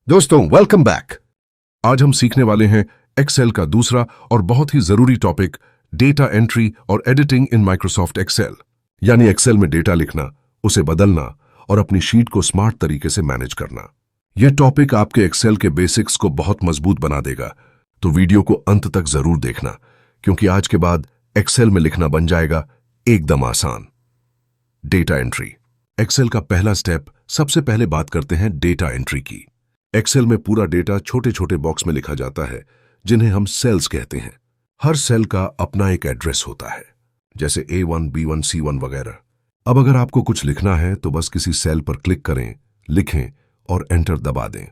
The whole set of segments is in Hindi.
दोस्तों वेलकम बैक। आज हम सीखने वाले हैं एक्सेल का दूसरा और बहुत ही जरूरी टॉपिक, डेटा एंट्री और एडिटिंग इन माइक्रोसॉफ्ट एक्सेल। यानी एक्सेल में डेटा लिखना, उसे बदलना और अपनी शीट को स्मार्ट तरीके से मैनेज करना। यह टॉपिक आपके एक्सेल के बेसिक्स को बहुत मजबूत बना देगा, तो वीडियो को अंत तक जरूर देखना, क्योंकि आज के बाद एक्सेल में लिखना बन जाएगा एकदम आसान। डेटा एंट्री एक्सेल का पहला स्टेप। सबसे पहले बात करते हैं डेटा एंट्री की। एक्सेल में पूरा डेटा छोटे छोटे बॉक्स में लिखा जाता है, जिन्हें हम सेल्स कहते हैं। हर सेल का अपना एक एड्रेस होता है, जैसे A1, B1, C1 वगैरह। अब अगर आपको कुछ लिखना है तो बस किसी सेल पर क्लिक करें, लिखें और एंटर दबा दें।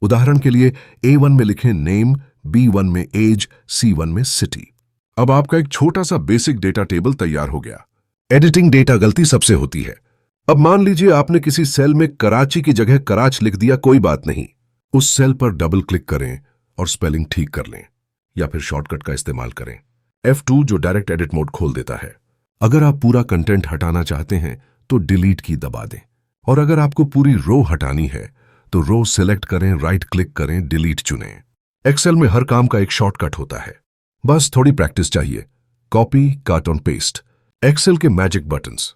उदाहरण के लिए A1 में लिखें नेम, B1 में एज, C1 में सिटी। अब आपका एक छोटा सा बेसिक डेटा टेबल तैयार हो गया। एडिटिंग डेटा गलती सबसे होती है। अब मान लीजिए आपने किसी सेल में कराची की जगह कराच लिख दिया, कोई बात नहीं। उस सेल पर डबल क्लिक करें और स्पेलिंग ठीक कर लें, या फिर शॉर्टकट का इस्तेमाल करें F2, जो डायरेक्ट एडिट मोड खोल देता है। अगर आप पूरा कंटेंट हटाना चाहते हैं तो डिलीट की दबा दें, और अगर आपको पूरी रो हटानी है तो रो सिलेक्ट करें, राइट क्लिक करें, डिलीट चुनें। एक्सेल में हर काम का एक शॉर्टकट होता है, बस थोड़ी प्रैक्टिस चाहिए। कॉपी, कट और पेस्ट, एक्सेल के मैजिक बटन्स।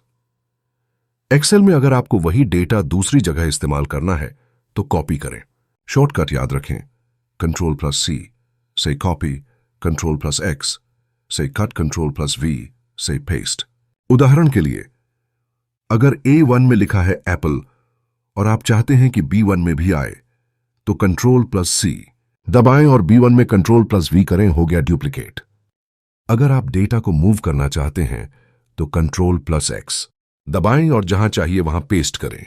एक्सेल में अगर आपको वही डेटा दूसरी जगह इस्तेमाल करना है तो कॉपी करें। शॉर्टकट याद रखें, Ctrl+C से कॉपी, Ctrl+X से कट, Ctrl+V से पेस्ट। उदाहरण के लिए अगर A1 में लिखा है एप्पल और आप चाहते हैं कि B1 में भी आए, तो Ctrl+C दबाएं और B1 में Ctrl+V करें, हो गया डुप्लीकेट। अगर आप डेटा को मूव करना चाहते हैं तो Ctrl+X दबाएं और जहां चाहिए वहां पेस्ट करें।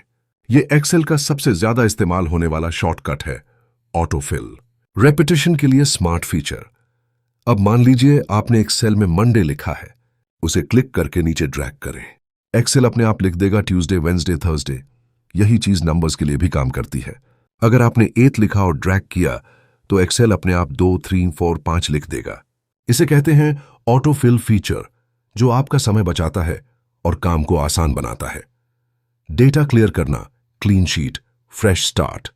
यह एक्सेल का सबसे ज्यादा इस्तेमाल होने वाला शॉर्टकट है, ऑटोफिल। रेपिटेशन के लिए स्मार्ट फीचर। अब मान लीजिए आपने एक सेल में मंडे लिखा है, उसे क्लिक करके नीचे ड्रैग करें। एक्सेल अपने आप लिख देगा ट्यूसडे, वेंसडे, थर्सडे। यही चीज नंबर्स के लिए भी काम करती है। अगर आपने 8 लिखा और ड्रैग किया तो एक्सेल अपने आप 2, 3, 4, 5 लिख देगा। इसे कहते हैं ऑटोफिल फीचर, जो आपका समय बचाता है और काम को आसान बनाता है। डेटा क्लियर करना, क्लीन शीट, फ्रेश स्टार्ट।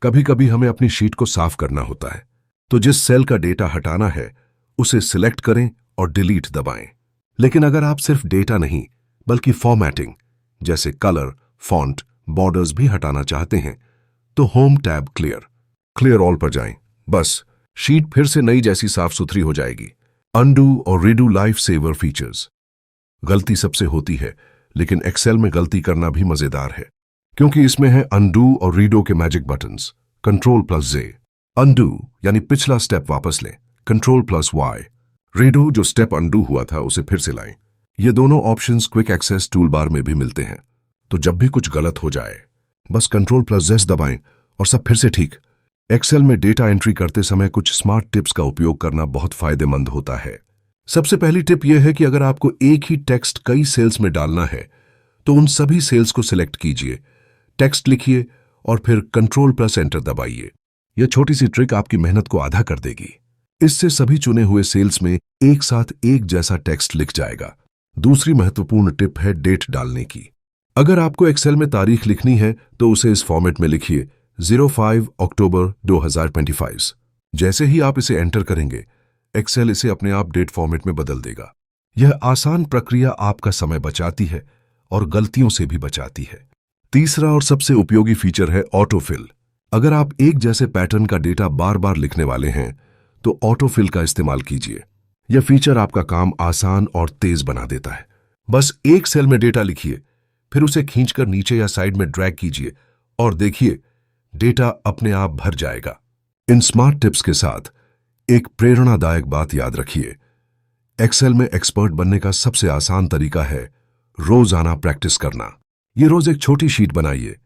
कभी कभी हमें अपनी शीट को साफ करना होता है, तो जिस सेल का डेटा हटाना है उसे सिलेक्ट करें और डिलीट दबाएं। लेकिन अगर आप सिर्फ डेटा नहीं बल्कि फॉर्मेटिंग जैसे कलर, फॉन्ट, बॉर्डर्स भी हटाना चाहते हैं तो होम टैब क्लियर ऑल पर जाएं। बस शीट फिर से नई जैसी साफ सुथरी हो जाएगी। अनडू और रीडू लाइफ सेवर फीचर्स। गलती सबसे होती है, लेकिन एक्सेल में गलती करना भी मजेदार है, क्योंकि इसमें है अनडू और रीडो के मैजिक बटन्स। Ctrl+J अनडू यानी पिछला स्टेप वापस लें, Ctrl+Y रीडो जो स्टेप अनडू हुआ था उसे फिर से लाएं। ये दोनों options quick access tool bar में भी मिलते हैं, तो जब भी कुछ गलत हो जाए बस Ctrl+Z दबाएं और सब फिर से ठीक। एक्सेल में डेटा एंट्री करते समय कुछ स्मार्ट टिप्स का उपयोग करना बहुत फायदेमंद होता है। सबसे पहली टिप यह है कि अगर आपको एक ही टेक्स्ट कई सेल्स में डालना है तो उन सभी सेल्स को सिलेक्ट कीजिए, टेक्स्ट लिखिए और फिर Ctrl+Enter दबाइए। यह छोटी सी ट्रिक आपकी मेहनत को आधा कर देगी। इससे सभी चुने हुए सेल्स में एक साथ एक जैसा टेक्स्ट लिख जाएगा। दूसरी महत्वपूर्ण टिप है डेट डालने की। अगर आपको एक्सेल में तारीख लिखनी है तो उसे इस फॉर्मेट में लिखिए, 05 अक्टूबर 2025। जैसे ही आप इसे एंटर करेंगे एक्सेल इसे अपने आप डेट फॉर्मेट में बदल देगा। यह आसान प्रक्रिया आपका समय बचाती है और गलतियों से भी बचाती है। तीसरा और सबसे उपयोगी फीचर है ऑटोफिल। अगर आप एक जैसे पैटर्न का डेटा बार बार लिखने वाले हैं तो ऑटोफिल का इस्तेमाल कीजिए। यह फीचर आपका काम आसान और तेज बना देता है। बस एक सेल में डेटा लिखिए, फिर उसे खींचकर नीचे या साइड में ड्रैग कीजिए और देखिए डेटा अपने आप भर जाएगा। इन स्मार्ट टिप्स के साथ एक प्रेरणादायक बात याद रखिए, एक्सेल में एक्सपर्ट बनने का सबसे आसान तरीका है रोजाना प्रैक्टिस करना। ये रोज एक छोटी शीट बनाइए,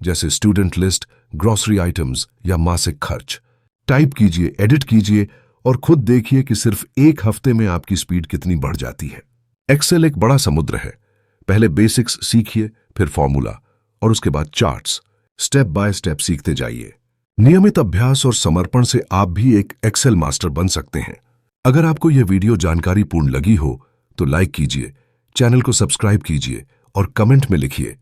जैसे स्टूडेंट लिस्ट, ग्रोसरी आइटम्स या मासिक खर्च। टाइप कीजिए, एडिट कीजिए और खुद देखिए कि सिर्फ एक हफ्ते में आपकी स्पीड कितनी बढ़ जाती है। एक्सेल एक बड़ा समुद्र है। पहले बेसिक्स सीखिए, फिर फॉर्मूला और उसके बाद चार्ट्स। स्टेप बाय स्टेप सीखते जाइए। नियमित अभ्यास और समर्पण से आप भी एक एक्सेल मास्टर बन सकते हैं। अगर आपको यह वीडियो जानकारीपूर्ण लगी हो तो लाइक कीजिए, चैनल को सब्सक्राइब कीजिए और कमेंट में लिखिए,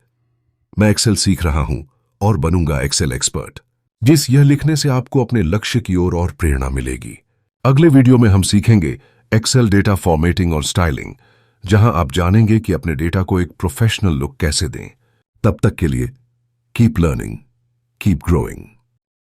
मैं एक्सेल सीख रहा हूं और बनूंगा एक्सेल एक्सपर्ट। जिस यह लिखने से आपको अपने लक्ष्य की ओर और प्रेरणा मिलेगी। अगले वीडियो में हम सीखेंगे एक्सेल डेटा फॉर्मेटिंग और स्टाइलिंग, जहां आप जानेंगे कि अपने डेटा को एक प्रोफेशनल लुक कैसे दें। तब तक के लिए कीप लर्निंग, कीप ग्रोइंग।